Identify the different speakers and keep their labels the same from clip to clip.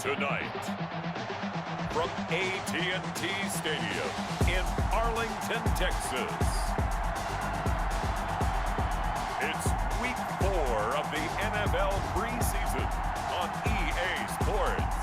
Speaker 1: Tonight, from AT&T Stadium in Arlington, Texas, it's Week 4 of the NFL Preseason on EA Sports.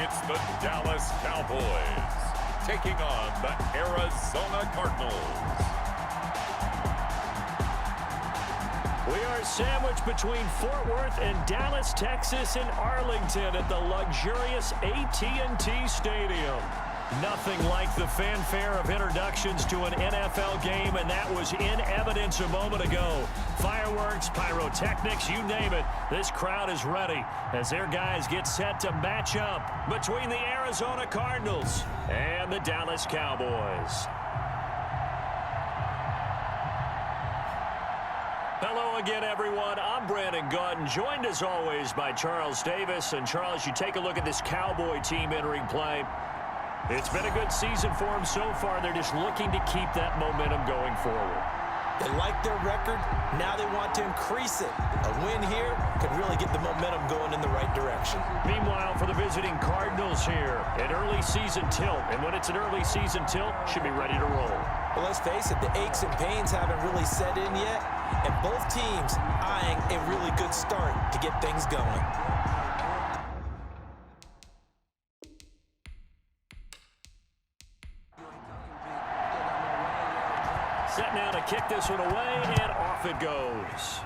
Speaker 1: It's the Dallas Cowboys taking on the Arizona Cardinals.
Speaker 2: We are sandwiched between Fort Worth and Dallas, Texas, and Arlington at the luxurious AT&T Stadium. Nothing like the fanfare of introductions to an NFL game, and that was in evidence a moment ago. Fireworks, pyrotechnics, you name it. This crowd is ready as their guys get set to match up between the Arizona Cardinals and the Dallas Cowboys. Hello again, everyone. I'm Brandon Gautin, joined as always by Charles Davis. And Charles, you take a look at this Cowboy team entering play. It's been a good season for them so far. They're just looking to keep that momentum going forward.
Speaker 3: They like their record. Now they want to increase it. A win here could really get the momentum going in the right direction.
Speaker 2: Meanwhile, for the visiting Cardinals here, an early season tilt. And when it's an early season tilt, should be ready to roll.
Speaker 3: Well, let's face it, the aches and pains haven't really set in yet. And both teams eyeing a really good start to get things going.
Speaker 2: Set now to kick this one away, and off it goes.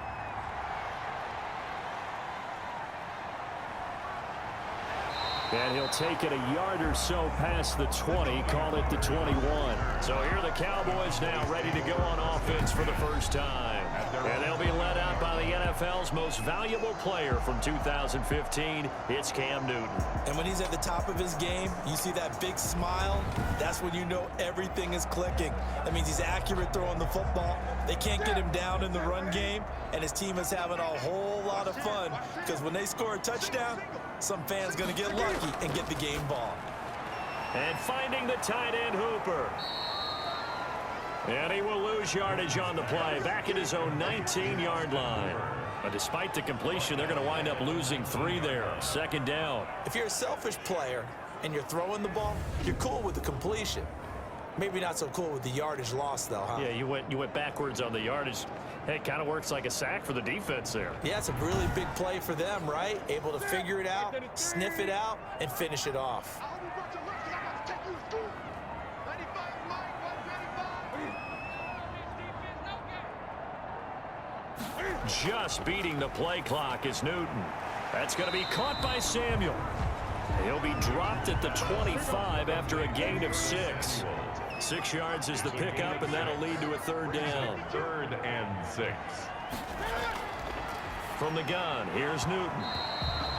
Speaker 2: And he'll take it a yard or so past the 20, call it the 21. So here are the Cowboys now ready to go on offense for the first time. And they'll be led out by the NFL's most valuable player from 2015. It's Cam Newton.
Speaker 3: And when he's at the top of his game, you see that big smile, that's when you know everything is clicking. That means he's accurate throwing the football. They can't get him down in the run game, and his team is having a whole lot of fun because when they score a touchdown, some fan's going to get lucky and get the game ball.
Speaker 2: And finding the tight end Hooper. And he will lose yardage on the play, back at his own 19-yard line. But despite the completion, they're going to wind up losing 3 there. Second down.
Speaker 3: If you're a selfish player and you're throwing the ball, you're cool with the completion. Maybe not so cool with the yardage loss, though, huh?
Speaker 2: Yeah, you went backwards on the yardage. Hey, it kind of works like a sack for the defense there.
Speaker 3: Yeah, it's a really big play for them, right? Able to figure it out, sniff it out, and finish it off.
Speaker 2: Just beating the play clock is Newton. That's going to be caught by Samuel. He'll be dropped at the 25 after a gain of 6. 6 yards is the pickup, and that'll lead to a third down.
Speaker 1: 3rd and 6.
Speaker 2: From the gun, here's Newton.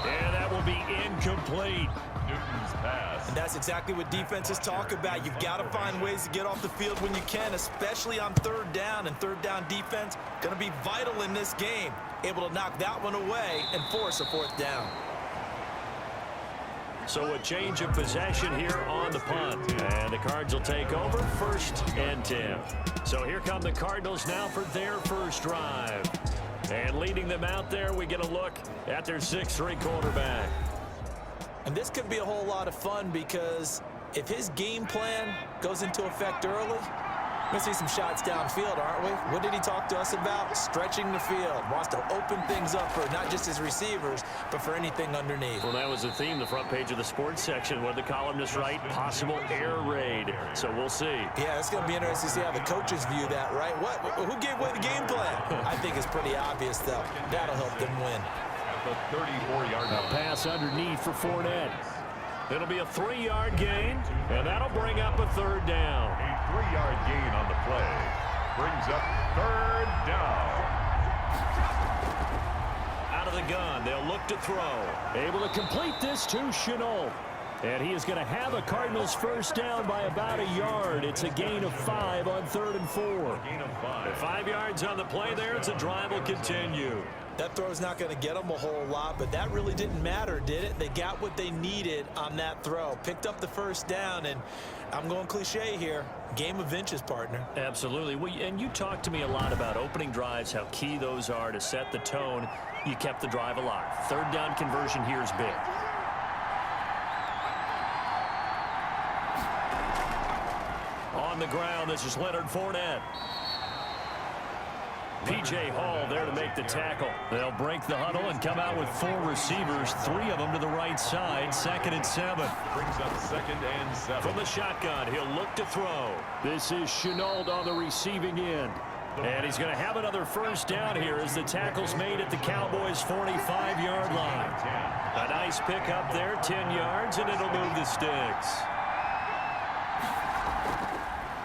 Speaker 2: And that will be incomplete.
Speaker 1: Newton's pass.
Speaker 3: And that's exactly what defenses talk about. You've got to find ways to get off the field when you can, especially on 3rd down. And 3rd down defense going to be vital in this game. Able to knock that one away and force a 4th down.
Speaker 2: So a change of possession here on the punt. And the Cards will take over 1st and 10. So here come the Cardinals now for their first drive. And leading them out there, we get a look at their 6'3" quarterback.
Speaker 3: And this could be a whole lot of fun because if his game plan goes into effect early, we're going to see some shots downfield, aren't we? What did he talk to us about? Stretching the field. Wants to open things up for not just his receivers, but for anything underneath.
Speaker 2: Well, that was the theme, the front page of the sports section. What did the columnists write? Possible air raid. So we'll see.
Speaker 3: Yeah, it's going to be interesting to see how the coaches view that, right? Who gave away the game plan? I think it's pretty obvious, though. That'll help them win.
Speaker 1: At the 34-yard line.
Speaker 2: Pass underneath for Fournette. It'll be a 3-yard gain, and that'll bring up a 3rd down.
Speaker 1: A 3-yard gain on the play brings up 3rd down.
Speaker 2: Out of the gun, they'll look to throw. Able to complete this to Chenault. And he is going to have a Cardinals first down by about a yard. It's a gain of 5 on 3rd and 4.
Speaker 1: Gain of 5.
Speaker 2: 5 yards on the play there. It's a drive will continue.
Speaker 3: That throw's not going to get them a whole lot, but that really didn't matter, did it? They got what they needed on that throw. Picked up the first down, and I'm going cliche here. Game of inches, partner.
Speaker 2: Absolutely. Well, and you talked to me a lot about opening drives, how key those are to set the tone. You kept the drive alive. 3rd down conversion here is big. On the ground, this is Leonard Fournette. P.J. Hall there to make the tackle. They'll break the huddle and come out with 4 receivers, 3 of them to the right side. 2nd and 7.
Speaker 1: Brings up 2nd and 7.
Speaker 2: From the shotgun, he'll look to throw. This is Chenault on the receiving end. And he's going to have another first down here as the tackle's made at the Cowboys' 45-yard line. A nice pick up there, 10 yards, and it'll move the sticks.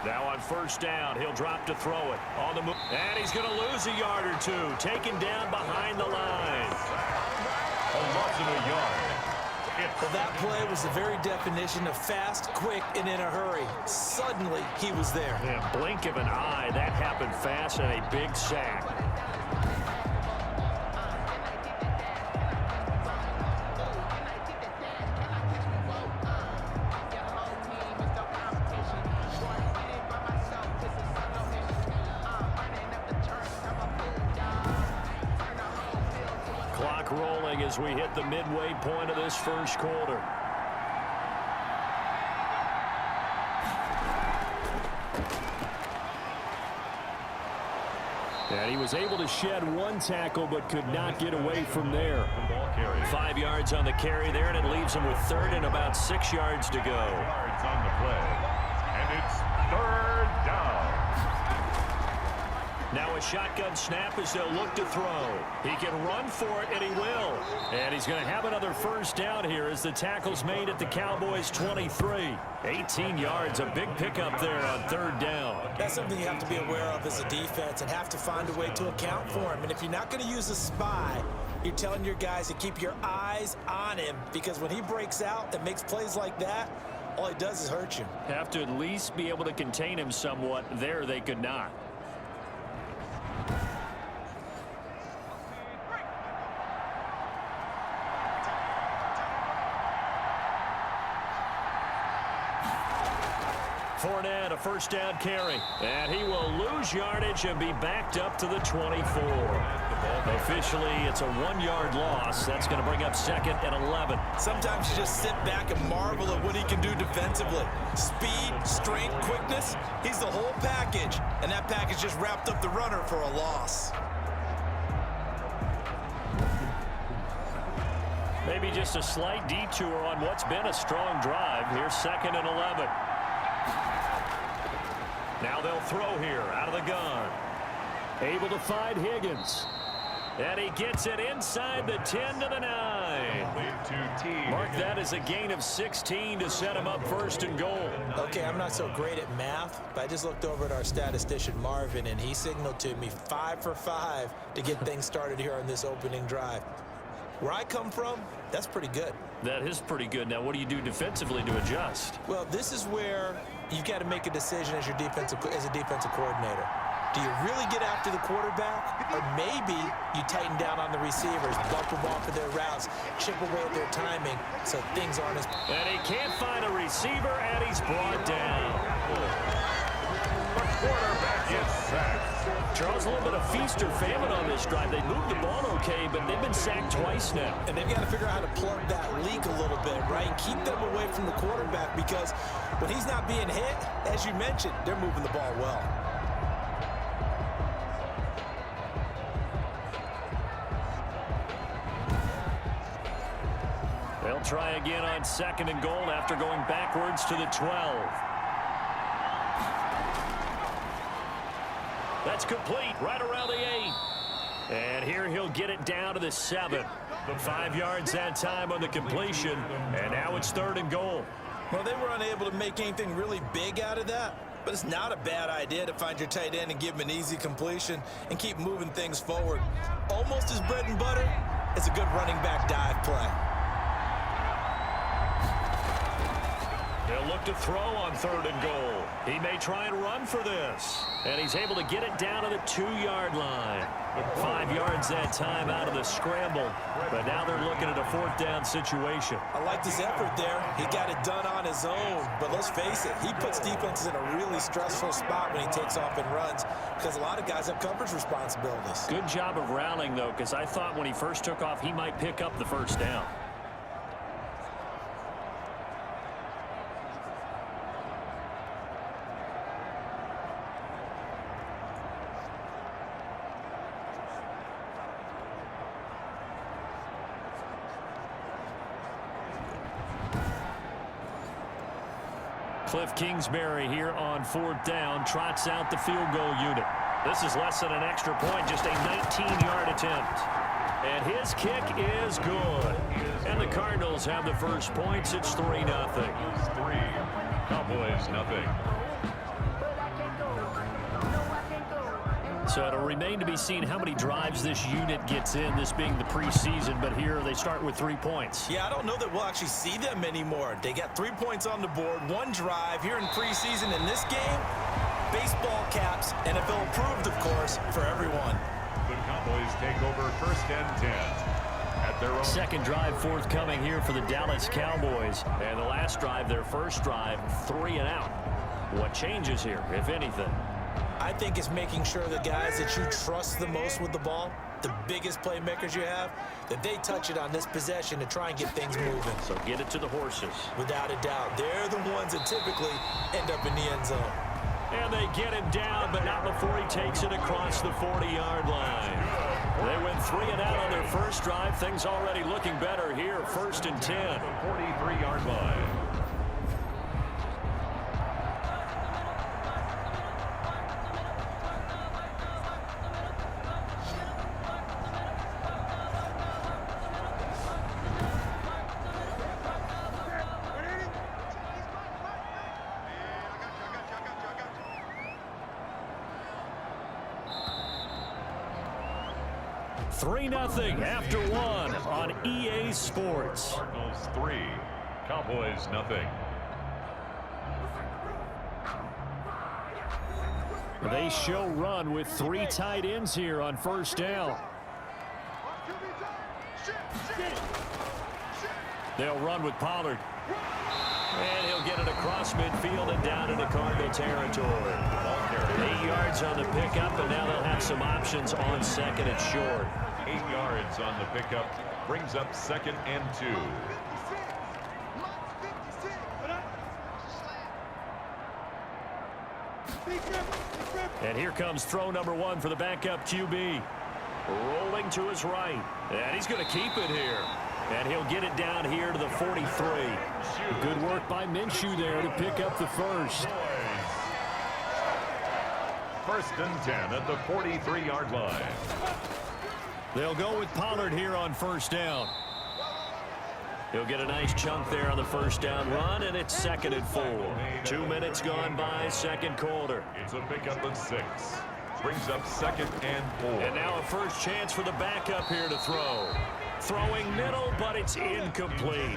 Speaker 2: Now on first down, he'll drop to throw it. On the move, and he's going to lose a yard or 2. Taken down behind the line.
Speaker 1: A loss of a yard.
Speaker 3: Well, that play was the very definition of fast, quick, and in a hurry. Suddenly, he was there.
Speaker 2: Yeah, blink of an eye. That happened fast and a big sack. Clock rolling as we hit the midway point of this first quarter. And he was able to shed 1 tackle but could not get away from there. 5 yards on the carry there, and it leaves him with 3rd and about 6 yards to go.
Speaker 1: Yards on the play. And it's 3rd down.
Speaker 2: Now a shotgun snap as they'll look to throw. He can run for it, and he will. And he's going to have another first down here as the tackle's made at the Cowboys' 23. 18 yards, a big pickup there on 3rd down.
Speaker 3: That's something you have to be aware of as a defense and have to find a way to account for him. And if you're not going to use a spy, you're telling your guys to keep your eyes on him, because when he breaks out and makes plays like that, all he does is hurt you.
Speaker 2: Have to at least be able to contain him somewhat. There they could not. Fournette, a first down carry. And he will lose yardage and be backed up to the 24. Officially, it's a 1-yard loss. That's going to bring up 2nd and 11.
Speaker 3: Sometimes you just sit back and marvel at what he can do defensively. Speed, strength, quickness, he's the whole package. And that package just wrapped up the runner for a loss.
Speaker 2: Maybe just a slight detour on what's been a strong drive. Here's 2nd and 11. Now they'll throw here out of the gun. Able to find Higgins. And he gets it inside the 10 to the 9. Mark that as a gain of 16 to set him up 1st and goal.
Speaker 3: Okay, I'm not so great at math, but I just looked over at our statistician Marvin, and he signaled to me 5 for 5 to get things started here on this opening drive. Where I come from, that's pretty good.
Speaker 2: That is pretty good. Now, what do you do defensively to adjust?
Speaker 3: Well, this is where you've got to make a decision as a defensive coordinator. Do you really get after the quarterback? Or maybe you tighten down on the receivers, bump them off of their routes, chip away at their timing so things aren't as...
Speaker 2: And he can't find a receiver, and he's brought down.
Speaker 1: The quarterback is sacked.
Speaker 2: Charles, a little bit of feast or famine on this drive. They moved the ball okay, but they've been sacked twice now.
Speaker 3: And they've got to figure out how to plug that leak a little bit, right? Keep them away from the quarterback, because when he's not being hit, as you mentioned, they're moving the ball well.
Speaker 2: They'll try again on 2nd and goal after going backwards to the 12. That's complete right around the 8. And here he'll get it down to the 7. 5 yards that time on the completion. And now it's 3rd and goal.
Speaker 3: Well, they were unable to make anything really big out of that. But it's not a bad idea to find your tight end and give him an easy completion and keep moving things forward. Almost as bread and butter as a good running back dive play.
Speaker 2: look to throw on 3rd and goal. He may try and run for this. And he's able to get it down to the 2-yard line. 5 yards that time out of the scramble. But now they're looking at a 4th down situation.
Speaker 3: I liked his effort there. He got it done on his own. But let's face it, he puts defenses in a really stressful spot when he takes off and runs because a lot of guys have coverage responsibilities.
Speaker 2: Good job of rallying, though, because I thought when he first took off, he might pick up the 1st down. Cliff Kingsbury here on 4th down, trots out the field goal unit. This is less than an extra point, just a 19-yard attempt. And his kick is good. And the Cardinals have the first points. It's 3-0.
Speaker 1: Cowboys, nothing.
Speaker 2: So it'll remain to be seen how many drives this unit gets in, this being the preseason. But here they start with 3 points.
Speaker 3: Yeah, I don't know that we'll actually see them anymore. They got 3 points on the board, 1 drive here in preseason. In this game, baseball caps, NFL approved, of course, for everyone.
Speaker 1: The Cowboys take over 1st and 10. At their own.
Speaker 2: Second drive forthcoming here for the Dallas Cowboys. And the last drive, their first drive, 3 and out. What changes here, if anything?
Speaker 3: I think it's making sure the guys that you trust the most with the ball, the biggest playmakers you have, that they touch it on this possession to try and get things moving.
Speaker 2: So get it to the horses.
Speaker 3: Without a doubt. They're the ones that typically end up in the end zone.
Speaker 2: And they get him down, but not before he takes it across the 40-yard line. They went 3 and out on their first drive. Things already looking better here. 1st and 10.
Speaker 1: 43-yard line.
Speaker 2: Three 0 after 1 on EA Sports.
Speaker 1: Cardinals 3, Cowboys nothing.
Speaker 2: They show run with 3 tight ends here on 1st down. They'll run with Pollard. And he'll get it across midfield and down into Cardinal territory. 8 yards on the pickup, and now they'll have some options on 2nd and short.
Speaker 1: 8 yards on the pickup, brings up 2nd and 2.
Speaker 2: And here comes throw number 1 for the backup QB. Rolling to his right. And he's going to keep it here. And he'll get it down here to the 43. Good work by Minshew there to pick up the first.
Speaker 1: 1st and 10 at the 43-yard line.
Speaker 2: They'll go with Pollard here on 1st down. He'll get a nice chunk there on the 1st down run, and it's 2nd and 4. 2 minutes gone by, 2nd quarter.
Speaker 1: It's a pickup of 6. Brings up 2nd and 4.
Speaker 2: And now a first chance for the backup here to throw. Throwing middle, but it's incomplete.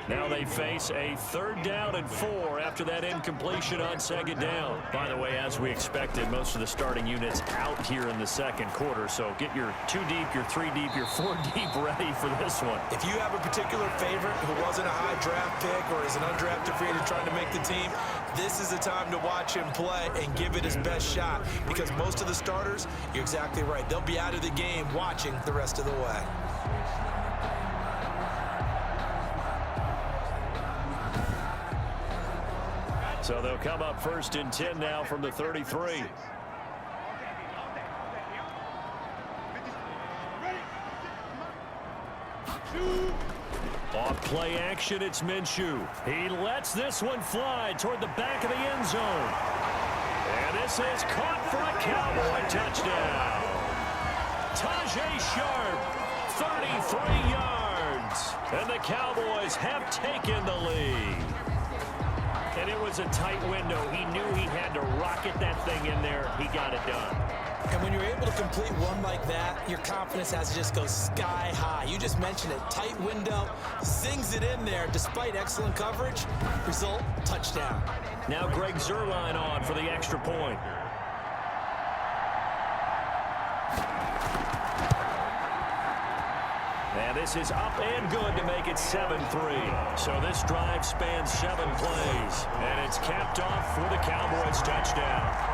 Speaker 2: Now they face a 3rd down and 4 after that incompletion on 2nd down. By the way, as we expected, most of the starting units out here in the 2nd quarter. So get your 2 deep, your 3 deep, your 4 deep ready for this one.
Speaker 3: If you have a particular favorite who wasn't a high draft pick or is an undrafted free agent trying to make the team, this is the time to watch him play and give it his best shot, because most of the starters, you're exactly right, they'll be out of the game watching the rest of the way.
Speaker 2: So they'll come up 1st and 10 now from the 33. Off play action, it's Minshew. He lets this one fly toward the back of the end zone. And this is caught for a Cowboy touchdown. Tajay Sharp, 33 yards. And the Cowboys have taken the lead. And it was a tight window. He knew he had to rocket that thing in there. He got it done.
Speaker 3: And when you're able to complete one like that, your confidence has to just go sky high. You just mentioned it. Tight window, zings it in there despite excellent coverage. Result, touchdown.
Speaker 2: Now Greg Zuerlein on for the extra point. And this is up and good to make it 7-3. So this drive spans 7 plays. And it's capped off for the Cowboys touchdown.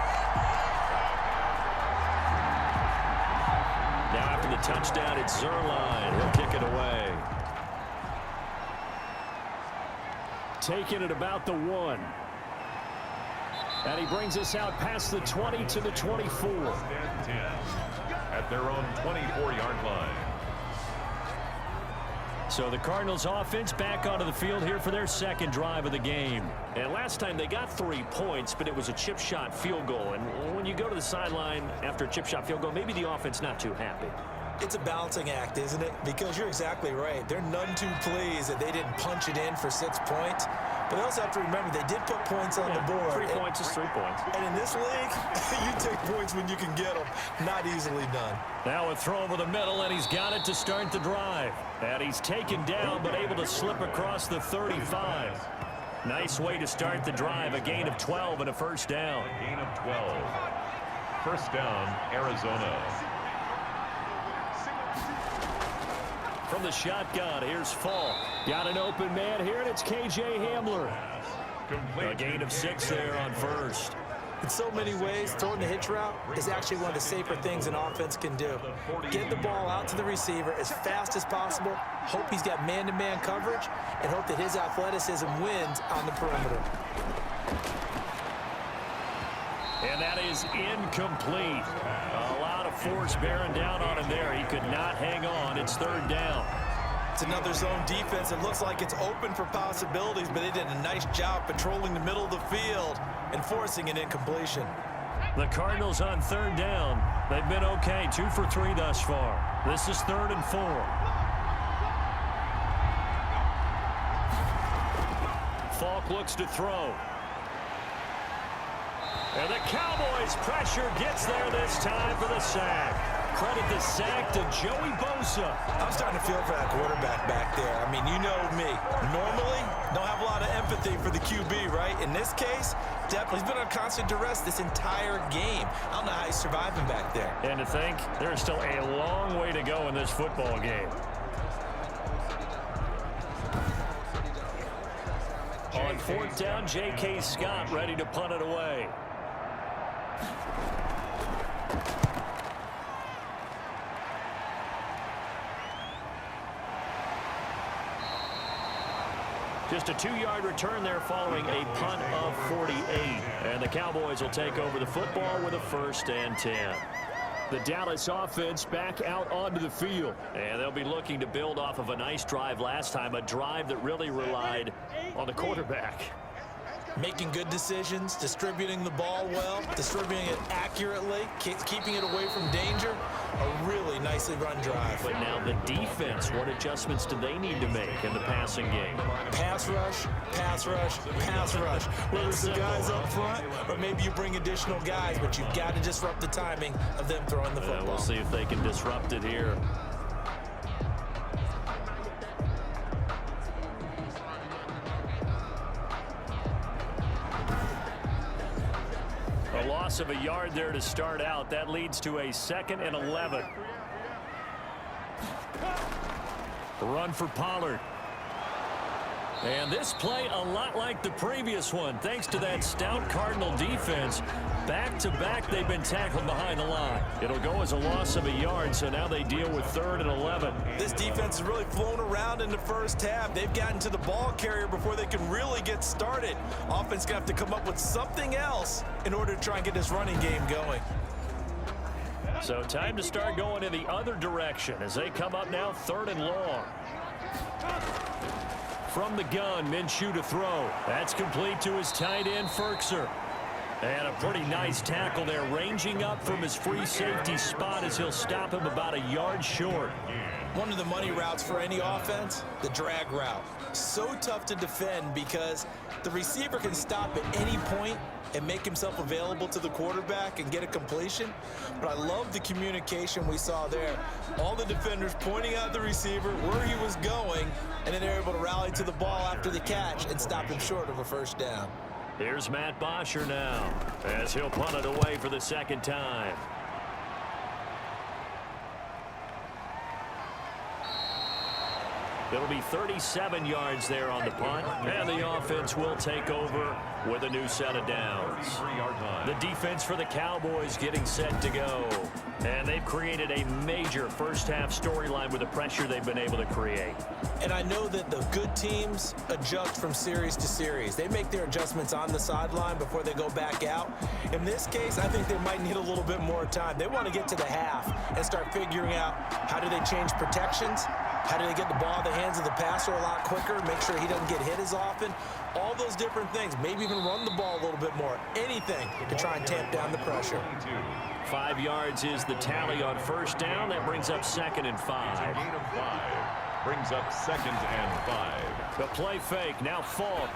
Speaker 2: Now after the touchdown, it's Zuerlein. He'll kick it away. Taking it about the 1. And he brings us out past the 20 to the 24.
Speaker 1: 10 at their own 24-yard line.
Speaker 2: So the Cardinals offense back onto the field here for their second drive of the game. And last time they got 3 points, but it was a chip shot field goal. And when you go to the sideline after a chip shot field goal, maybe the offense not too happy.
Speaker 3: It's a balancing act, isn't it? Because you're exactly right. They're none too pleased that they didn't punch it in for 6 points. But they also have to remember they did put points on the board.
Speaker 2: 3 points is 3 points.
Speaker 3: And in this league, you take points when you can get them. Not easily done.
Speaker 2: Now a throw over the middle, and he's got it to start the drive. And he's taken down, but able to slip across the 35. Nice way to start the drive. A gain of 12 and a first down.
Speaker 1: A gain of 12. First down, Arizona.
Speaker 2: From the shotgun, here's Falk. Got an open man here, and it's K.J. Hamler. A gain of 6 there on first.
Speaker 3: In so many ways, throwing the hitch route is actually one of the safer things an offense can do. Get the ball out to the receiver as fast as possible, hope he's got man-to-man coverage, and hope that his athleticism wins on the perimeter.
Speaker 2: And that is incomplete. A lot of force bearing down on him there. He could not hang on. It's third down.
Speaker 3: It's another zone defense. It looks like it's open for possibilities, but they did a nice job patrolling the middle of the field and forcing an incompletion.
Speaker 2: The Cardinals on third down. They've been okay. 2 for 3 thus far. This is 3rd and 4. Falk looks to throw. And the Cowboys pressure gets there this time for the sack. Credit the sack to Joey Bosa.
Speaker 3: I'm starting to feel for that quarterback back there. I mean, you know me. Normally, don't have a lot of empathy for the QB, right? In this case, definitely he's been on constant duress this entire game. I don't know how he's surviving back there.
Speaker 2: And to think, there's still a long way to go in this football game. On 4th down, J.K. Scott ready to punt it away. Just a 2-yard return there following a punt of 48. And the Cowboys will take over the football with a 1st and 10. The Dallas offense back out onto the field. And they'll be looking to build off of a nice drive last time, a drive that really relied on the quarterback.
Speaker 3: Making good decisions, distributing the ball well, distributing it accurately, keeping it away from danger. A really nicely run drive.
Speaker 2: But now the defense, what adjustments do they need to make in the passing game?
Speaker 3: Pass rush, pass rush, pass rush. Whether it's the guys up front or maybe you bring additional guys, but you've got to disrupt the timing of them throwing the football.
Speaker 2: We'll see if they can disrupt it here. A loss of a yard there to start out. That leads to a 2nd and 11. Run for Pollard. And this play a lot like the previous one, thanks to that stout Cardinal defense. Back-to-back, they've been tackled behind the line. It'll go as a loss of a yard, so now they deal with 3rd and 11.
Speaker 3: This defense has really flown around in the first half. They've gotten to the ball carrier before they can really get started. Offense going to have to come up with something else in order to try and get this running game going.
Speaker 2: So time to start going in the other direction as they come up now 3rd and long. From the gun, Minshew to throw. That's complete to his tight end, Ferkser. And a pretty nice tackle there, ranging up from his free safety spot as he'll stop him about a yard short.
Speaker 3: One of the money routes for any offense, the drag route. So tough to defend because the receiver can stop at any point and make himself available to the quarterback and get a completion. But I love the communication we saw there. All the defenders pointing out the receiver, where he was going, and then they're able to rally to the ball after the catch and stop him short of a first down.
Speaker 2: Here's Matt Bosher now as he'll punt it away for the second time. It'll be 37 yards there on the punt, and the offense will take over with a new set of downs. The defense for the Cowboys getting set to go, and they've created a major first-half storyline with the pressure they've been able to create.
Speaker 3: And I know that the good teams adjust from series to series. They make their adjustments on the sideline before they go back out. In this case, I think they might need a little bit more time. They want to get to the half and start figuring out how do they change protections, how do they get the ball in the hands of the passer a lot quicker, make sure he doesn't get hit as often, all those different things, maybe even run the ball a little bit more, anything to try and tamp down the pressure.
Speaker 2: 5 yards is the tally on first down. That brings up 2nd and 5.
Speaker 1: Gain of 5 brings up 2nd and 5.
Speaker 2: The play fake, now Falk.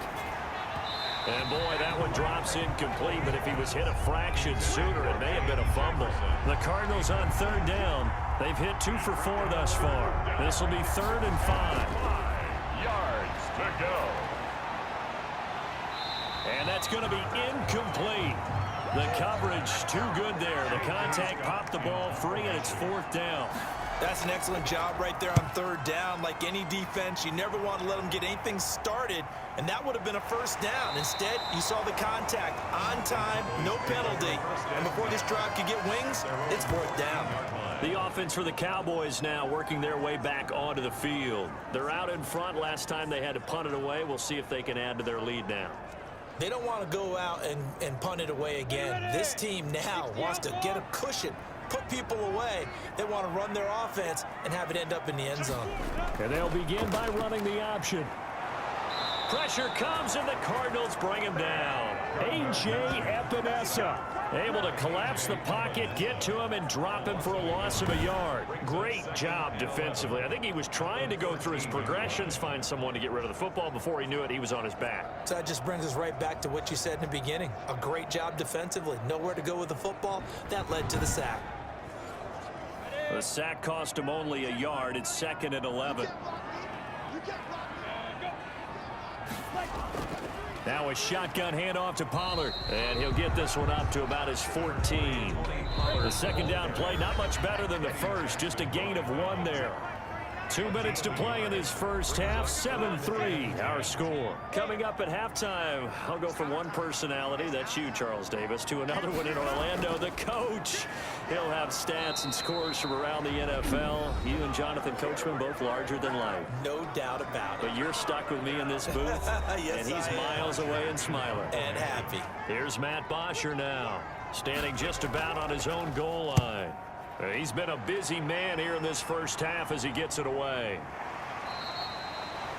Speaker 2: And boy, that one drops incomplete, but if he was hit a fraction sooner, it may have been a fumble. The Cardinals on 3rd down. They've hit 2 for 4 thus far. This will be 3rd and 5.
Speaker 1: 5 yards to go.
Speaker 2: And that's going to be incomplete. The coverage too good there. The contact popped the ball free, and it's 4th down.
Speaker 3: That's an excellent job right there on 3rd down. Like any defense, you never want to let them get anything started, and that would have been a first down. Instead, you saw the contact on time, no penalty, and before this drive could get wings, it's 4th down.
Speaker 2: The offense for the Cowboys now working their way back onto the field. They're out in front. Last time they had to punt it away. We'll see if they can add to their lead now.
Speaker 3: They don't want to go out and punt it away again. This team now wants to get a cushion, put people away. They want to run their offense and have it end up in the end zone.
Speaker 2: And they'll begin by running the option. Pressure comes, and the Cardinals bring him down. A.J. Epinesa able to collapse the pocket, get to him, and drop him for a loss of a yard. Great job defensively. I think he was trying to go through his progressions, find someone to get rid of the football. Before he knew it, he was on his back.
Speaker 3: So that just brings us right back to what you said in the beginning. A great job defensively. Nowhere to go with the football. That led to the sack.
Speaker 2: The sack cost him only a yard. It's 2nd and 11. Now a shotgun handoff to Pollard, and he'll get this one up to about his 14. The second down play, not much better than the first, just a gain of 1 there. 2 minutes to play in this first half, 7-3 our score. Coming up at halftime, I'll go from one personality, that's you, Charles Davis, to another one in Orlando, the coach. He'll have stats and scores from around the NFL. You and Jonathan Coachman both larger than life.
Speaker 3: No doubt about it.
Speaker 2: But you're stuck with me in this booth,
Speaker 3: yes,
Speaker 2: and he's miles away and smiling.
Speaker 3: And happy.
Speaker 2: Here's Matt Bosher now, standing just about on his own goal line. He's been a busy man here in this first half as he gets it away.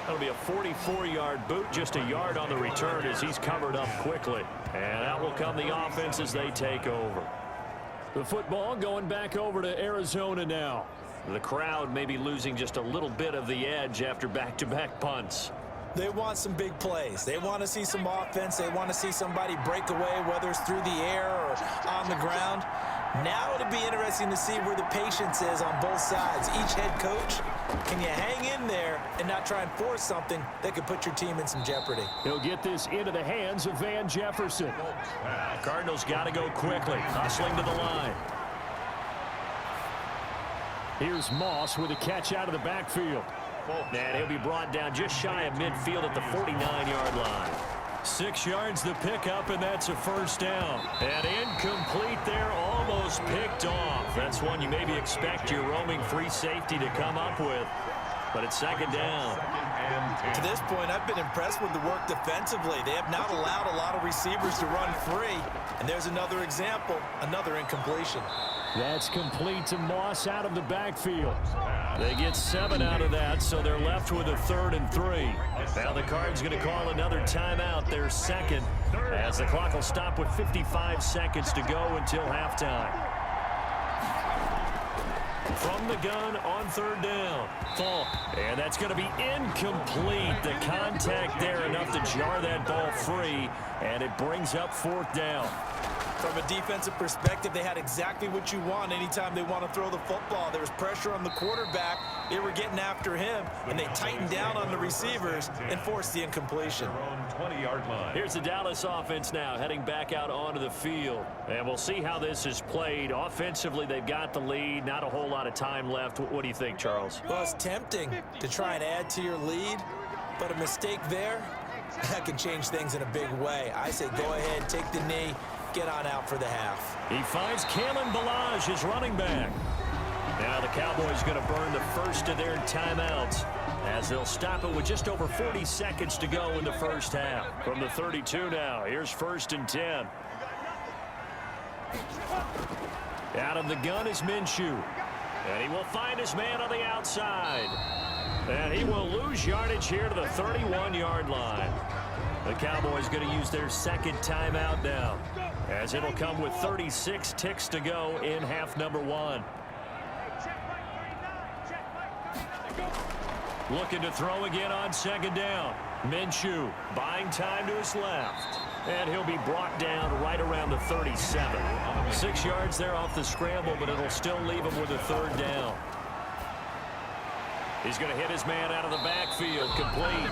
Speaker 2: That'll be a 44-yard boot, just a yard on the return as he's covered up quickly. And out will come the offense as they take over. The football going back over to Arizona now. The crowd may be losing just a little bit of the edge after back-to-back punts.
Speaker 3: They want some big plays. They want to see some offense. They want to see somebody break away, whether it's through the air or on the ground. Now it'll be interesting to see where the patience is on both sides. Each head coach, can you hang in there and not try and force something that could put your team in some jeopardy?
Speaker 2: He'll get this into the hands of Van Jefferson. Cardinals got to go quickly, hustling to the line. Here's Moss with a catch out of the backfield. And he'll be brought down just shy of midfield at the 49-yard line. 6 yards the pickup, and that's a first down. And incomplete there, almost picked off. That's one you maybe expect your roaming free safety to come up with. But it's 2nd down.
Speaker 3: To this point, I've been impressed with the work defensively. They have not allowed a lot of receivers to run free. And there's another example, another incompletion.
Speaker 2: That's complete to Moss out of the backfield. They get 7 out of that, so they're left with a 3rd and 3. Now the Cards going to call another timeout, their second, as the clock will stop with 55 seconds to go until halftime. From the gun on third down. Falk. And that's going to be incomplete. The contact there enough to jar that ball free. And it brings up fourth down.
Speaker 3: From a defensive perspective, they had exactly what you want anytime they want to throw the football. There was pressure on the quarterback. They were getting after him, and they tightened down on the receivers and forced the incompletion.
Speaker 1: 20-yard line.
Speaker 2: Here's the Dallas offense now heading back out onto the field. And we'll see how this is played. Offensively, they've got the lead. Not a whole lot of time left. What do you think, Charles?
Speaker 3: Well, it's tempting to try and add to your lead, but a mistake there, that can change things in a big way. I say go ahead, take the knee, get on out for the half.
Speaker 2: He finds Kalen Ballage, his running back. Now the Cowboys going to burn the first of their timeouts as they'll stop it with just over 40 seconds to go in the first half. From the 32 now, here's 1st and 10. Out of the gun is Minshew. And he will find his man on the outside. And he will lose yardage here to the 31-yard line. The Cowboys going to use their second timeout now, as it'll come with 36 ticks to go in half number 1. Looking to throw again on second down. Minshew buying time to his left. And he'll be brought down right around the 37. 6 yards there off the scramble, but it'll still leave him with a third down. He's going to hit his man out of the backfield, complete.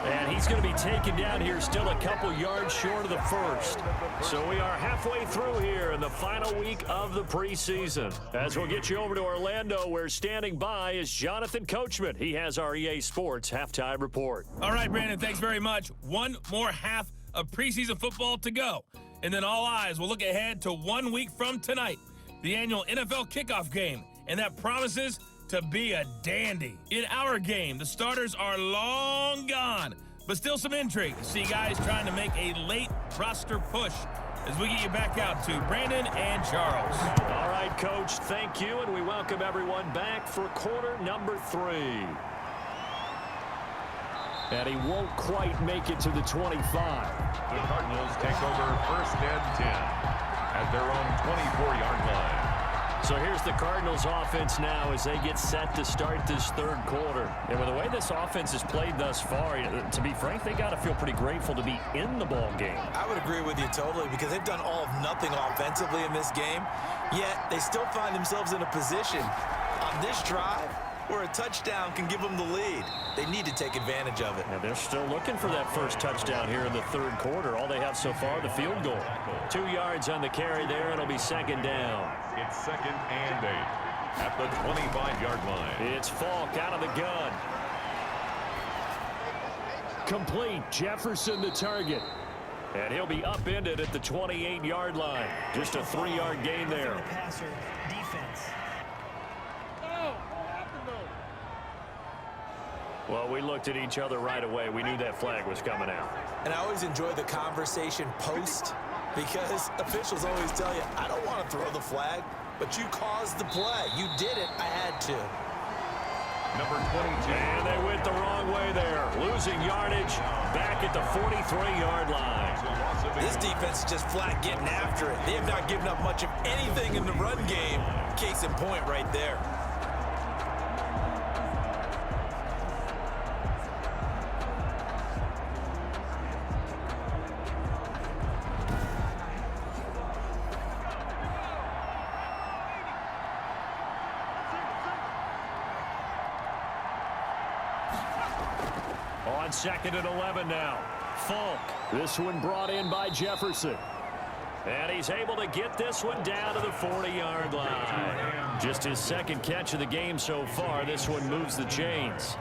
Speaker 2: And he's going to be taken down here still a couple yards short of the first. So we are halfway through here in the final week of the preseason. As we'll get you over to Orlando, where standing by is Jonathan Coachman. He has our EA Sports halftime report.
Speaker 4: All right, Brandon, thanks very much. One more half of preseason football to go. And then all eyes will look ahead to 1 week from tonight, the annual NFL kickoff game. And that promises to be a dandy. In our game, the starters are long gone, but still some intrigue to see guys trying to make a late roster push as we get you back out to Brandon and Charles.
Speaker 2: All right, Coach, thank you, and we welcome everyone back for quarter number 3. And he won't quite make it to the 25.
Speaker 1: The Cardinals take over 1st and 10 at their own 24-yard line.
Speaker 2: So here's the Cardinals offense now as they get set to start this third quarter. And with the way this offense has played thus far, to be frank, they got to feel pretty grateful to be in the ball game.
Speaker 3: I would agree with you totally, because they've done all of nothing offensively in this game, yet they still find themselves in a position on this drive where a touchdown can give them the lead. They need to take advantage of it.
Speaker 2: And they're still looking for that first touchdown here in the third quarter. All they have so far, the field goal. 2 yards on the carry there. It'll be second down.
Speaker 1: It's 2nd and 8 at the 25-yard line.
Speaker 2: It's Falk out of the gun. Complete. Jefferson the target. And he'll be upended at the 28-yard line. Just a 3-yard gain there. Well, we looked at each other right away. We knew that flag was coming out.
Speaker 3: And I always enjoy the conversation post, because officials always tell you, I don't want to throw the flag, but you caused the play. You did it. I had to.
Speaker 1: Number 22.
Speaker 2: And they went the wrong way there. Losing yardage back at the 43-yard line.
Speaker 3: This defense is just flat getting after it. They have not given up much of anything in the run game. Case in point right there.
Speaker 2: On 2nd and 11 now. Falk. This one brought in by Jefferson. And he's able to get this one down to the 40-yard line. Just his second catch of the game so far. This one moves the chains.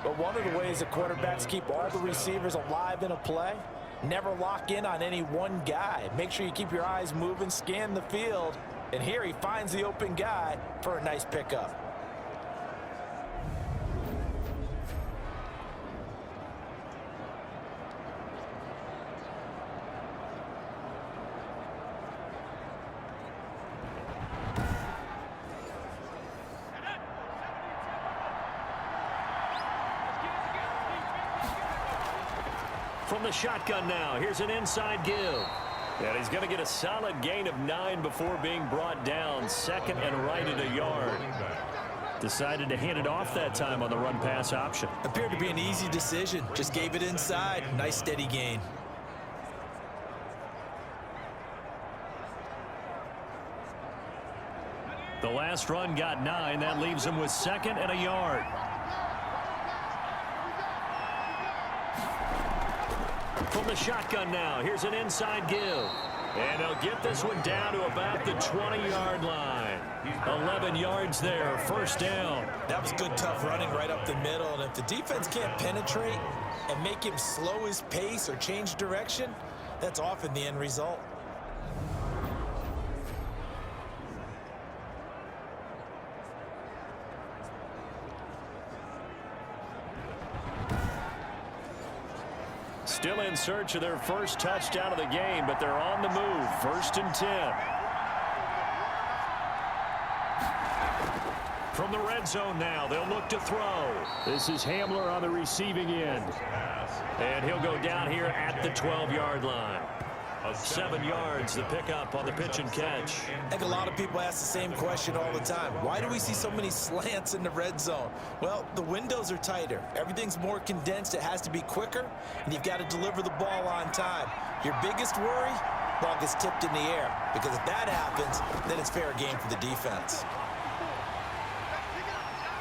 Speaker 3: But one of the ways the quarterbacks keep all the receivers alive in a play, never lock in on any one guy. Make sure you keep your eyes moving, scan the field. And here he finds the open guy for a nice pickup.
Speaker 2: From the shotgun now, here's an inside give. And he's going to get a solid gain of 9 before being brought down. Second and right at a yard. Decided to hand it off that time on the run-pass option.
Speaker 3: Appeared to be an easy decision. Just gave it inside. Nice steady gain.
Speaker 2: The last run got 9. That leaves him with second and a yard. From the shotgun now, here's an inside give. And he'll get this one down to about the 20-yard line. 11 yards there, first down.
Speaker 3: That was good, tough running right up the middle. And if the defense can't penetrate and make him slow his pace or change direction, that's often the end result.
Speaker 2: Still in search of their first touchdown of the game, but they're on the move. First and 10. From the red zone now, they'll look to throw. This is Hamler on the receiving end. And he'll go down here at the 12-yard line. 7 yards, the pickup on the pitch and catch.
Speaker 3: I think a lot of people ask the same question all the time. Why do we see so many slants in the red zone? Well, the windows are tighter. Everything's more condensed. It has to be quicker, and you've got to deliver the ball on time. Your biggest worry, ball gets tipped in the air, because if that happens, then it's fair game for the defense.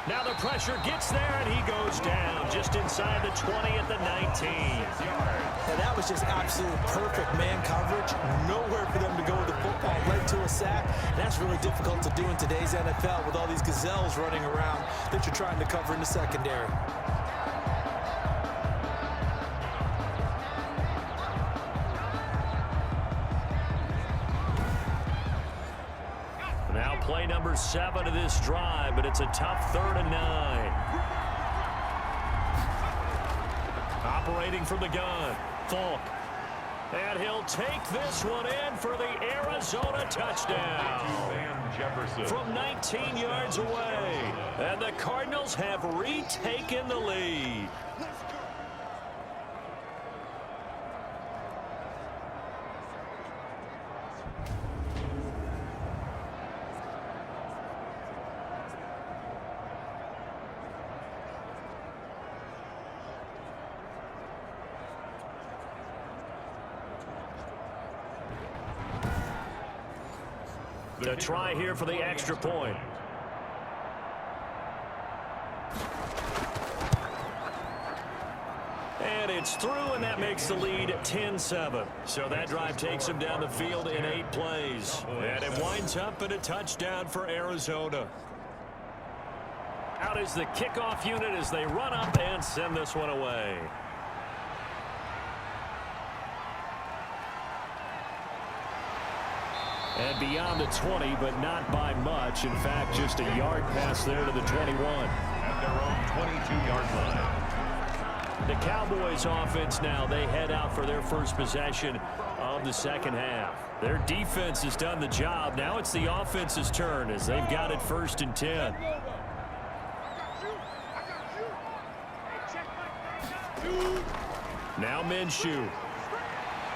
Speaker 2: Now the pressure gets there, and he goes down just inside the 20 at the 19.
Speaker 3: Now that was just absolute perfect man coverage. Nowhere for them to go with the football. Led to a sack. That's really difficult to do in today's NFL with all these gazelles running around that you're trying to cover in the secondary.
Speaker 2: Now play number 7 of this drive, but it's a tough 3rd and 9. Operating from the gun, Falk. And he'll take this one in for the Arizona touchdown. From 19 yards away. And the Cardinals have retaken the lead. The try here for the extra point. And it's through, and that makes the lead 10-7. So that drive takes him down the field in 8 plays. And it winds up in a touchdown for Arizona. Out is the kickoff unit as they run up and send this one away. And beyond the 20, but not by much. In fact, just a yard pass there to the 21.
Speaker 1: At their own 22-yard line.
Speaker 2: The Cowboys offense now, they head out for their first possession of the second half. Their defense has done the job. Now it's the offense's turn as they've got it 1st and 10. Now Minshew.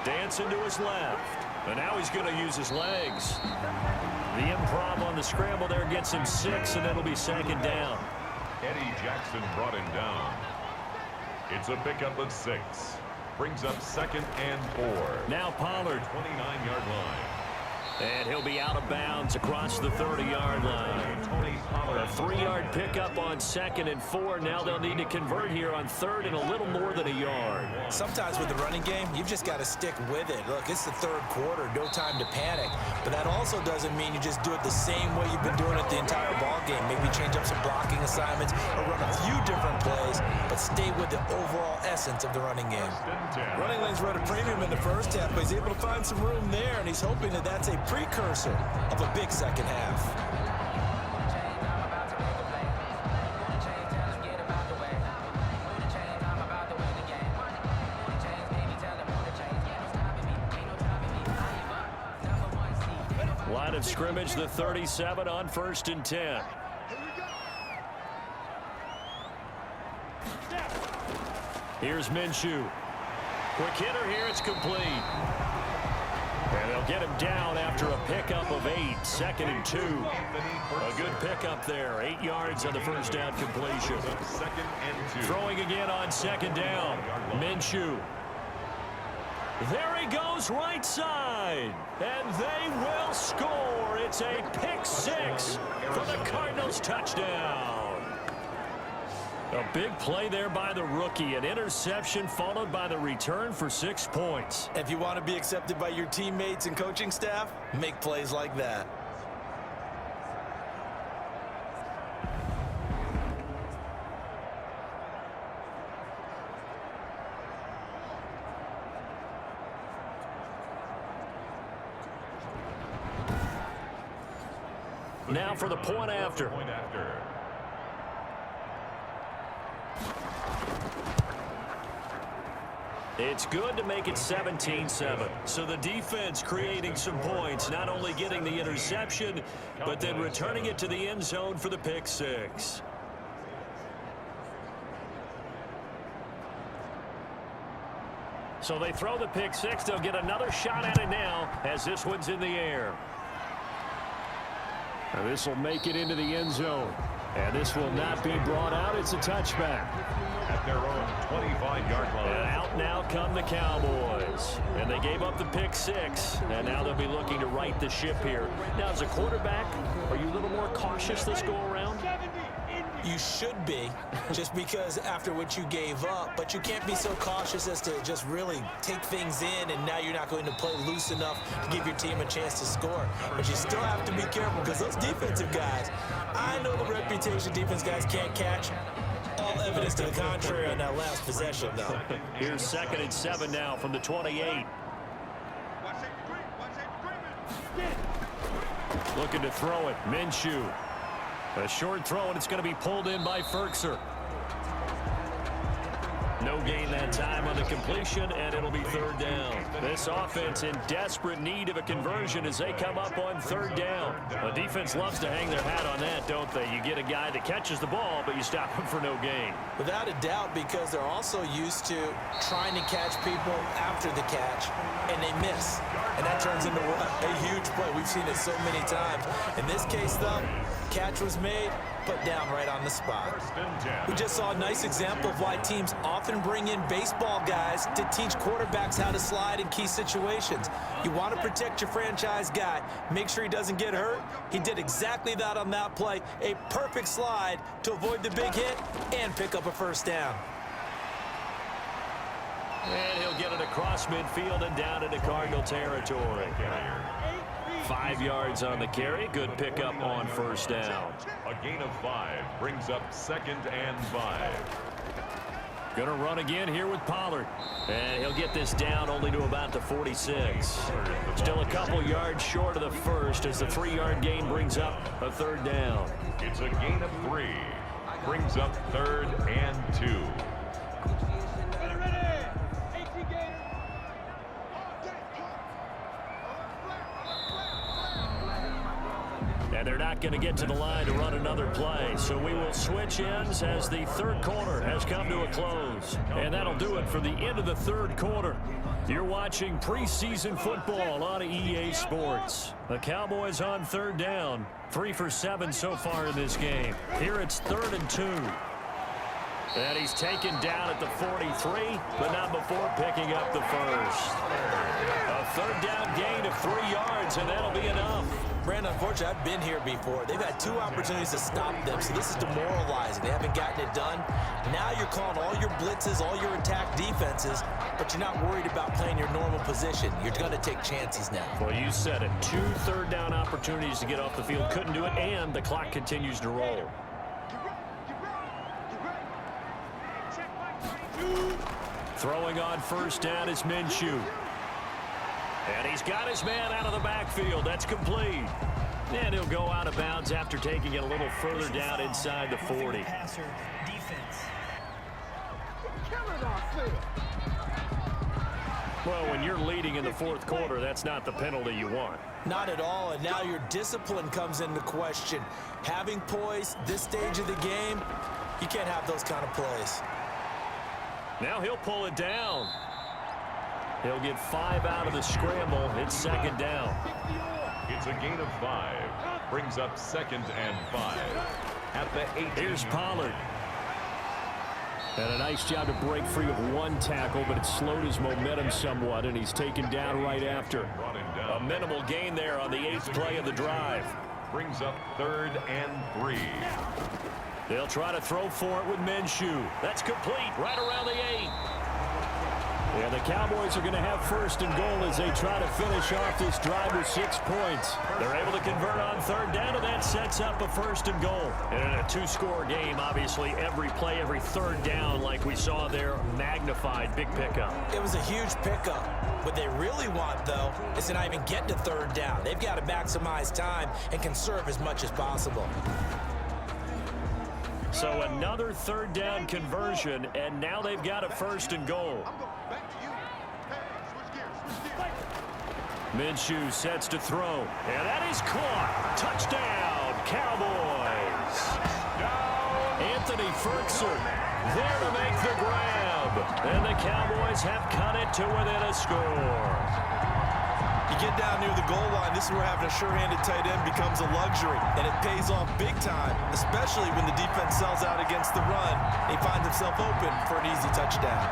Speaker 2: Dancing to his left. And now he's going to use his legs. The improv on the scramble there gets him 6, and it'll be 2nd down.
Speaker 1: Eddie Jackson brought him down. It's a pickup of 6. Brings up 2nd and 4.
Speaker 2: Now Pollard.
Speaker 1: 29-yard line.
Speaker 2: And he'll be out of bounds across the 30-yard line. A 3-yard pickup on 2nd and 4. Now they'll need to convert here on 3rd and a little more than a yard.
Speaker 3: Sometimes with the running game, you've just got to stick with it. Look, it's the 3rd quarter, no time to panic. But that also doesn't mean you just do it the same way you've been doing it the entire ball game. Maybe change up some blocking assignments or run a few different plays, but stay with the overall essence of the running game. Running lanes run a premium in the first half, but he's able to find some room there, and he's hoping that that's a precursor of a big second half.
Speaker 2: Line of scrimmage, the 37 on 1st and 10. Here's Minshew. Quick hitter here, it's complete. They'll get him down after a pickup of 8, 2nd and 2. A good pickup there, 8 yards on the first down completion. Throwing again on 2nd down, Minshew. There he goes right side, and they will score. It's a pick 6 for the Cardinals touchdown. A big play there by the rookie, an interception followed by the return for 6 points.
Speaker 3: If you want to be accepted by your teammates and coaching staff, make plays like that.
Speaker 2: Now for the point after. It's good to make it 17-7. So the defense creating some points, not only getting the interception, but then returning it to the end zone for the pick 6. So they throw the pick 6. They'll get another shot at it now as this one's in the air. And this will make it into the end zone. And this will not be brought out. It's a touchback.
Speaker 1: At their own 25-yard line.
Speaker 2: And out now come the Cowboys. And they gave up the pick 6. And now they'll be looking to right the ship here. Now, as a quarterback, are you a little more cautious this go around?
Speaker 3: You should be, just because after what you gave up, but you can't be so cautious as to just really take things in, and now you're not going to play loose enough to give your team a chance to score. But you still have to be careful because those defensive guys, I know the reputation defense guys can't catch. All evidence to the contrary on that last possession, though.
Speaker 2: Here's 2nd and 7 now from the 28. Looking to throw it, Minshew. A short throw, and it's going to be pulled in by Ferkser. No gain that time on the completion, and it'll be 3rd down. This offense in desperate need of a conversion as they come up on 3rd down. The defense loves to hang their hat on that, don't they? You get a guy that catches the ball, but you stop him for no gain.
Speaker 3: Without a doubt, because they're also used to trying to catch people after the catch, and they miss. And that turns into a huge play. We've seen it so many times. In this case, though, catch was made, put down right on the spot. We just saw a nice example of why teams often bring in baseball guys to teach quarterbacks how to slide in key situations. You want to protect your franchise guy. Make sure he doesn't get hurt. He did exactly that on that play. A perfect slide to avoid the big hit and pick up a 1st down.
Speaker 2: And he'll get it across midfield and down into Cardinal territory. 5 yards on the carry. Good pickup on 1st down.
Speaker 1: A gain of 5 brings up 2nd and 5.
Speaker 2: Going to run again here with Pollard. And he'll get this down only to about the 46. Still a couple yards short of the 1st as the 3-yard gain brings up a 3rd down.
Speaker 1: It's a gain of 3. Brings up 3rd and 2.
Speaker 2: And they're not going to get to the line to run another play. So we will switch ends as the 3rd quarter has come to a close. And that'll do it for the end of the 3rd quarter. You're watching preseason football on EA Sports. The Cowboys on 3rd down. 3 for 7 so far in this game. Here it's 3rd and 2. And he's taken down at the 43, but not before picking up the 1st. A 3rd down gain of 3 yards, and that'll be enough.
Speaker 3: Brandon, unfortunately, I've been here before. They've had 2 opportunities to stop them, so this is demoralizing. They haven't gotten it done. Now you're calling all your blitzes, all your attack defenses, but you're not worried about playing your normal position. You're going to take chances now.
Speaker 2: Well, you said it. 2 3rd down opportunities to get off the field. Couldn't do it, and the clock continues to roll. Throwing on 1st down is Minshew. And he's got his man out of the backfield. That's complete. And he'll go out of bounds after taking it a little further down inside the 40. Well, when you're leading in the 4th quarter, that's not the penalty you want.
Speaker 3: Not at all, and now your discipline comes into question. Having poise this stage of the game, you can't have those kind of plays.
Speaker 2: Now he'll pull it down. He'll get 5 out of the scramble. It's second down.
Speaker 1: It's a gain of 5. Brings up 2nd and 5. At the 18.
Speaker 2: Here's Pollard. And a nice job to break free of 1 tackle, but it slowed his momentum somewhat, and he's taken down right after. A minimal gain there on the 8th play of the drive.
Speaker 1: Brings up 3rd and 3.
Speaker 2: They'll try to throw for it with Minshew. That's complete right around the 8. Yeah, the Cowboys are going to have 1st and goal as they try to finish off this drive with 6 points. They're able to convert on 3rd down, and that sets up a 1st and goal. And in a 2-score game, obviously, every play, every 3rd down, like we saw there, magnified. Big pickup.
Speaker 3: It was a huge pickup. What they really want, though, is to not even get to 3rd down. They've got to maximize time and conserve as much as possible.
Speaker 2: So another 3rd down conversion, and now they've got a 1st and goal. Minshew sets to throw, and that is caught. Touchdown, Cowboys. Anthony Ferguson there to make the grab, and the Cowboys have cut it to within a score.
Speaker 3: You get down near the goal line, this is where having a sure-handed tight end becomes a luxury, and it pays off big time, especially when the defense sells out against the run. He finds himself open for an easy touchdown.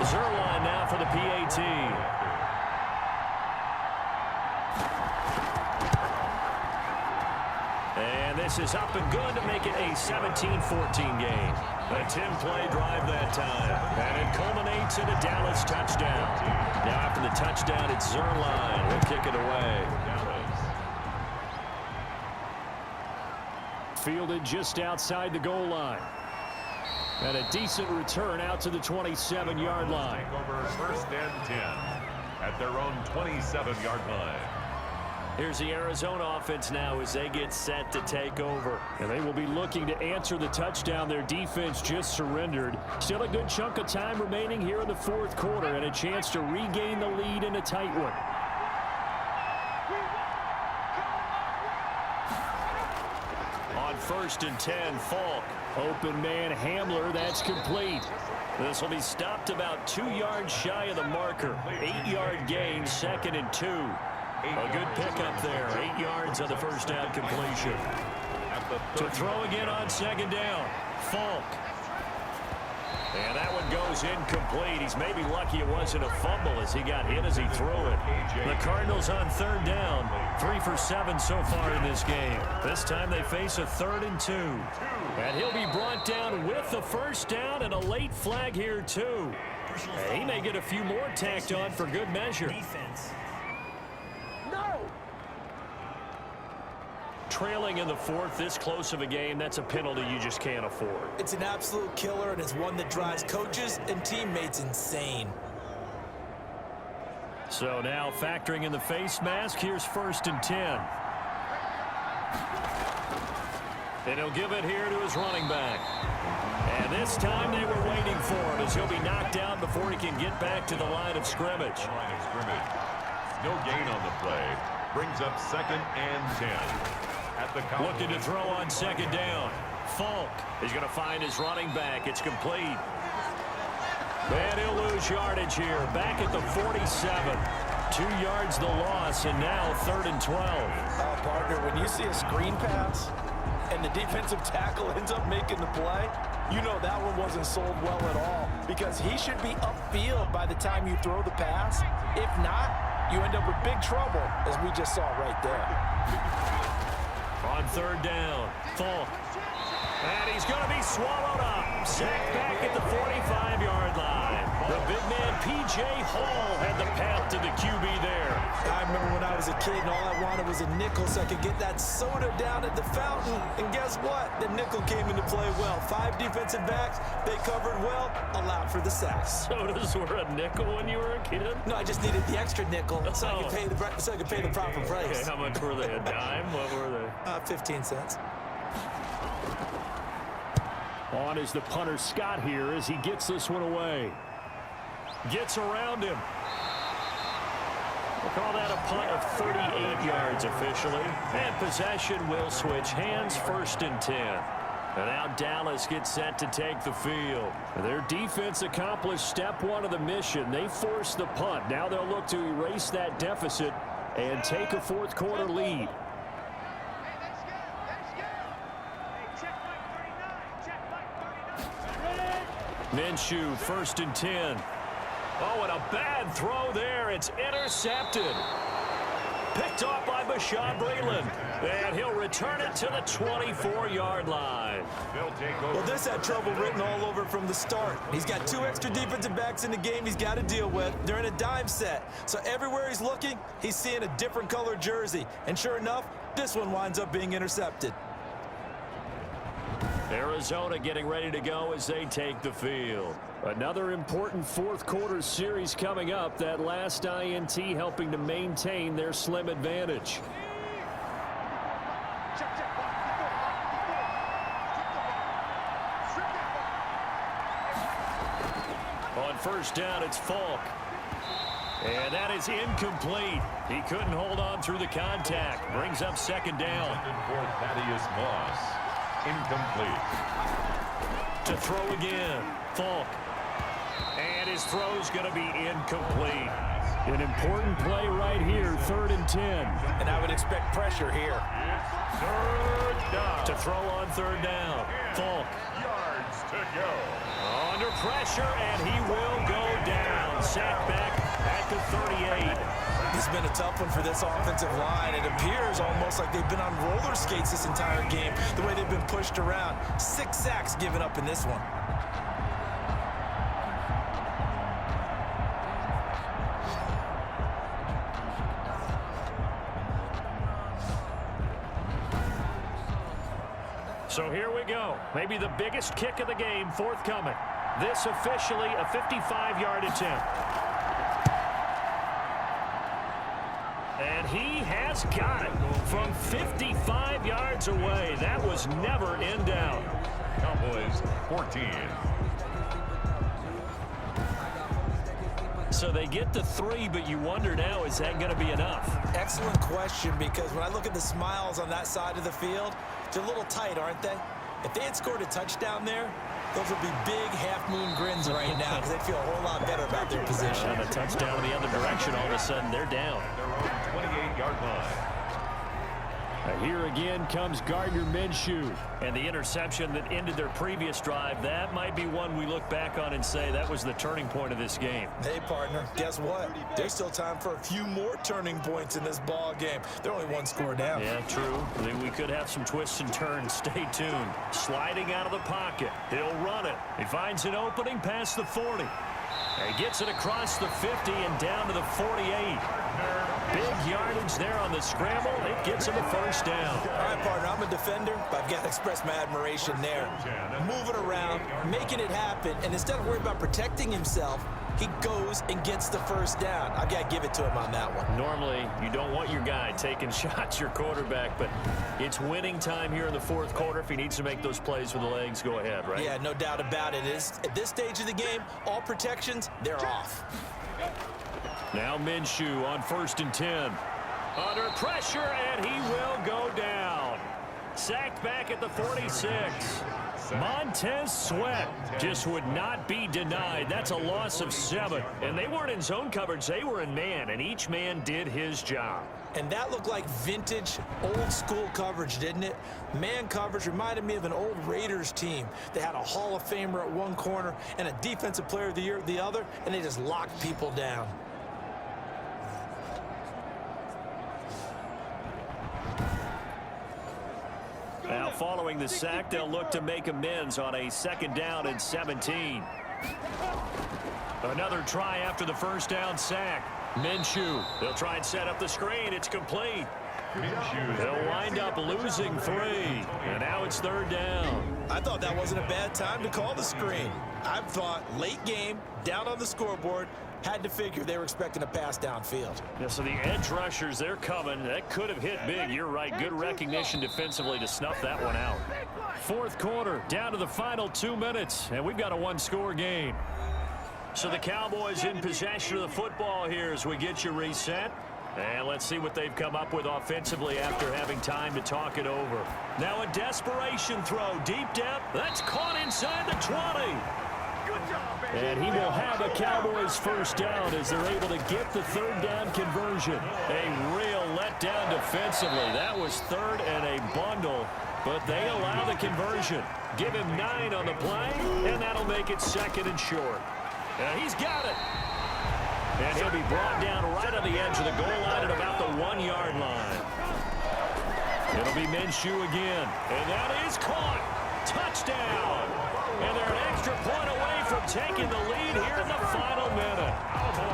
Speaker 2: Zerline now for the PAT. And this is up and good to make it a 17-14 game. A 10-play drive that time. And it culminates in a Dallas touchdown. Now after the touchdown, it's Zerline. He'll kick it away. Fielded just outside the goal line. And a decent return out to the 27-yard line.
Speaker 1: Over 1st and 10 at their own 27-yard line.
Speaker 2: Here's the Arizona offense now as they get set to take over. And they will be looking to answer the touchdown their defense just surrendered. Still a good chunk of time remaining here in the 4th quarter and a chance to regain the lead in a tight one. On 1st and 10, Falk. Open man Hamler, that's complete. This will be stopped about 2 yards shy of the marker. 8-yard gain, 2nd and 2. A good pickup there. 8 yards on the 1st down completion. To throw again on 2nd down. Falk. And that one goes incomplete. He's maybe lucky it wasn't a fumble as he got hit as he threw it. The Cardinals on 3rd down. 3 for 7 so far in this game. This time they face a 3rd and 2. And he'll be brought down with the 1st down and a late flag here too. And he may get a few more tacked on for good measure. Trailing in the 4th, this close of a game, that's a penalty you just can't afford.
Speaker 3: It's an absolute killer, and it's one that drives coaches and teammates insane.
Speaker 2: So now factoring in the face mask, here's 1st and 10. And he'll give it here to his running back. And this time they were waiting for him as he'll be knocked down before he can get back to the line of scrimmage.
Speaker 1: No gain on the play. Brings up 2nd and 10.
Speaker 2: Looking to throw on 2nd down. Falk is going to find his running back. It's complete. And he'll lose yardage here. Back at the 47. 2 yards the loss, and now 3rd and 12.
Speaker 3: Partner, when you see a screen pass and the defensive tackle ends up making the play, you know that one wasn't sold well at all because he should be upfield by the time you throw the pass. If not, you end up with big trouble, as we just saw right there.
Speaker 2: On 3rd down, Falk. And he's going to be swallowed up. Sacked back at the 45-yard line. The big man, P.J. Hall, had the path to the QB there.
Speaker 3: I remember when I was a kid and all I wanted was a nickel so I could get that soda down at the fountain. And guess what? The nickel came into play well. 5 defensive backs, they covered well, allowed for the sacks.
Speaker 2: Sodas were a nickel when you were a kid?
Speaker 3: No, I just needed the extra nickel so I could pay the proper price.
Speaker 2: Okay, how much were they? A dime? What were they?
Speaker 3: 15 cents.
Speaker 2: On is the punter Scott here as he gets this one away. Gets around him. We'll call that a punt of 38 yards officially. And possession will switch hands, 1st and 10. And now Dallas gets set to take the field. Their defense accomplished step one of the mission. They forced the punt. Now they'll look to erase that deficit and take a fourth quarter lead. Minshew, 1st and 10. Oh, and a bad throw there. It's intercepted. Picked off by Bashaud Breeland. And he'll return it to the 24-yard line.
Speaker 3: Well, this had trouble written all over from the start. He's got 2 extra defensive backs in the game he's got to deal with. They're in a dime set. So everywhere he's looking, he's seeing a different color jersey. And sure enough, this one winds up being intercepted.
Speaker 2: Arizona getting ready to go as they take the field. Another important fourth quarter series coming up. That last INT helping to maintain their slim advantage. On 1st down, it's Falk. And that is incomplete. He couldn't hold on through the contact. Brings up 2nd down.
Speaker 1: For Thaddeus Moss. Incomplete.
Speaker 2: To throw again. Falk. And his throw's going to be incomplete. An important play right here, 3rd and 10.
Speaker 3: And I would expect pressure here.
Speaker 1: It's 3rd down.
Speaker 2: To throw on 3rd down. Falk.
Speaker 1: Yards to go.
Speaker 2: Under pressure, and he will go down. Sacked back at the 38.
Speaker 3: It's been a tough one for this offensive line. It appears almost like they've been on roller skates this entire game, the way they've been pushed around. 6 sacks given up in this one.
Speaker 2: So here we go. Maybe the biggest kick of the game forthcoming. This officially a 55-yard attempt. And he has got it from 55 yards away. That was never in doubt.
Speaker 1: Cowboys 14.
Speaker 2: So they get the 3, but you wonder now, is that going to be enough?
Speaker 3: Excellent question, because when I look at the smiles on that side of the field, they're a little tight, aren't they? If they had scored a touchdown there, those would be big half-moon grins right now because they'd feel a whole lot better about their position.
Speaker 2: And a touchdown in the other direction, all of a sudden they're down.
Speaker 1: Their own 28-yard line.
Speaker 2: Here again comes Gardner Minshew. And the interception that ended their previous drive, that might be one we look back on and say that was the turning point of this game.
Speaker 3: Hey, partner, guess what? There's still time for a few more turning points in this ball game. They're only 1 score down.
Speaker 2: Yeah, true. We could have some twists and turns. Stay tuned. Sliding out of the pocket. He'll run it. He finds an opening past the 40. And gets it across the 50 and down to the 48. Big yardage there on the scramble. It gets him a 1st down.
Speaker 3: All right, partner, I'm a defender, but I've got to express my admiration there. Moving around, making it happen, and instead of worrying about protecting himself, he goes and gets the 1st down. I've got to give it to him on that one.
Speaker 2: Normally, you don't want your guy taking shots, your quarterback, but it's winning time here in the 4th quarter. If he needs to make those plays with the legs, go ahead, right?
Speaker 3: Yeah, no doubt about it. At this stage of the game, all protections, they're off.
Speaker 2: Now Minshew on 1st and 10. Under pressure, and he will go down. Sacked back at the 46. Montez Sweat just would not be denied. That's a loss of 7. And they weren't in zone coverage. They were in man, and each man did his job.
Speaker 3: And that looked like vintage, old-school coverage, didn't it? Man coverage reminded me of an old Raiders team. They had a Hall of Famer at one corner and a Defensive Player of the Year at the other, and they just locked people down.
Speaker 2: Now, following the sack, they'll look to make amends on a 2nd down and 17. Another try after the 1st down sack. Minshew, they'll try and set up the screen. It's complete. They'll wind up losing 3. And now it's 3rd down.
Speaker 3: I thought that wasn't a bad time to call the screen. I thought late game, down on the scoreboard, had to figure they were expecting a pass downfield.
Speaker 2: Yeah, so the edge rushers, they're coming. That could have hit big. You're right. Good recognition defensively to snuff that one out. 4th quarter, down to the final 2 minutes, and we've got a 1-score game. So the Cowboys in possession of the football here as we get you reset. And let's see what they've come up with offensively after having time to talk it over. Now a desperation throw, deep depth. That's caught inside the 20. And he will have a Cowboys first down as they're able to get the third down conversion. A real letdown defensively. That was third and a bundle, but they allow the conversion. Give him 9 on the play, and that'll make it second and short. He's got it. And he'll be brought down right on the edge of the goal line at about the 1-yard line. It'll be Minshew again. And that is caught. Touchdown. And they're an extra point away from taking the lead here in the final minute.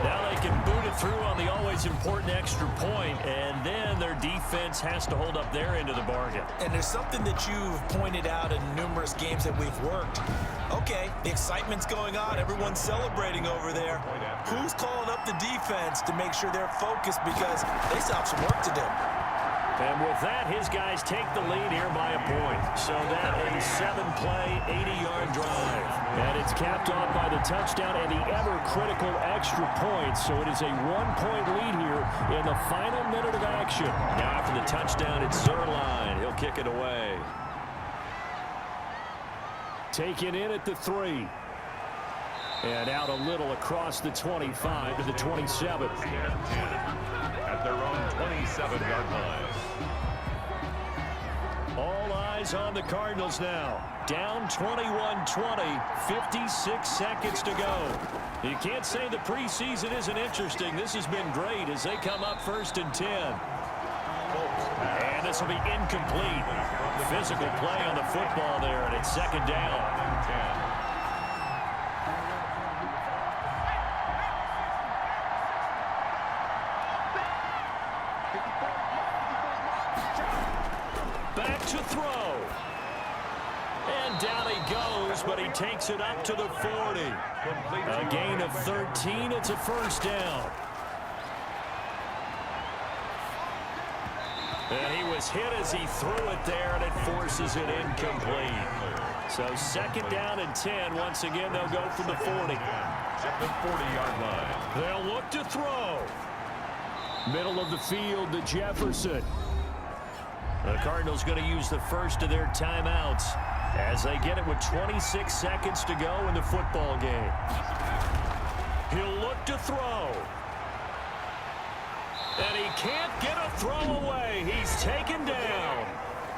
Speaker 2: Now they can boot it through on the always important extra point, and then their defense has to hold up their end of the bargain.
Speaker 3: And there's something that you've pointed out in numerous games that we've worked. Okay, the excitement's going on. Everyone's celebrating over there. Who's calling up the defense to make sure they're focused because they still have some work to do?
Speaker 2: And with that, his guys take the lead here by a point. So that a 7-play, 80-yard drive. And it's capped off by the touchdown and the ever-critical extra point. So it is a 1-point lead here in the final minute of action. Now after the touchdown, it's Zerline. He'll kick it away. Taken in at the 3. And out a little across the 25 to the 27.
Speaker 1: At their own 27-yard line.
Speaker 2: All eyes on the Cardinals now. Down 21-20, 56 seconds to go. You can't say the preseason isn't interesting. This has been great as they come up 1st and 10. And this will be incomplete. Physical play on the football there, and it's 2nd down. Back to throw. And down he goes, but he takes it up to the 40. A gain of 13. It's a first down. And he was hit as he threw it there, and it forces it incomplete. So 2nd down and 10. Once again, they'll go from the 40.
Speaker 1: At the 40-yard line.
Speaker 2: They'll look to throw. Middle of the field to Jefferson. The Cardinals going to use the first of their timeouts as they get it with 26 seconds to go in the football game. He'll look to throw. And he can't get a throw away. He's taken down.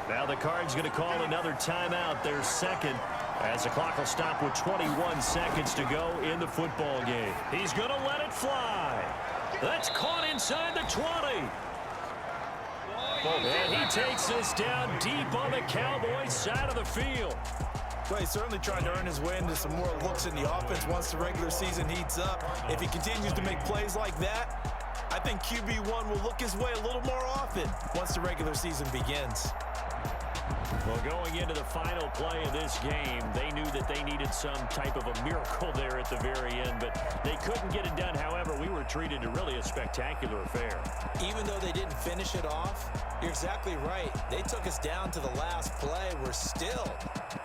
Speaker 2: Now the Cards going to call another timeout, their second, as the clock will stop with 21 seconds to go in the football game. He's going to let it fly. That's caught inside the 20. And he takes this down deep on the Cowboys side of the field.
Speaker 3: Well, he's certainly trying to earn his way into some more looks in the offense once the regular season heats up. If he continues to make plays like that, I think QB1 will look his way a little more often once the regular season begins.
Speaker 2: Well, going into the final play of this game, they knew that they needed some type of a miracle there at the very end, but they couldn't get it done. However, we were treated to really a spectacular affair.
Speaker 3: Even though they didn't finish it off, you're exactly right. They took us down to the last play.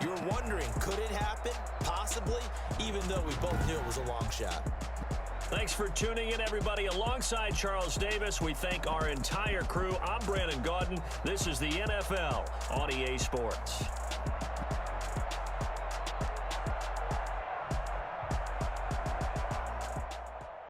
Speaker 3: You're wondering, could it happen? Possibly, even though we both knew it was a long shot.
Speaker 2: Thanks for tuning in, everybody. Alongside Charles Davis, we thank our entire crew. I'm Brandon Gaudin. This is the NFL on EA Sports.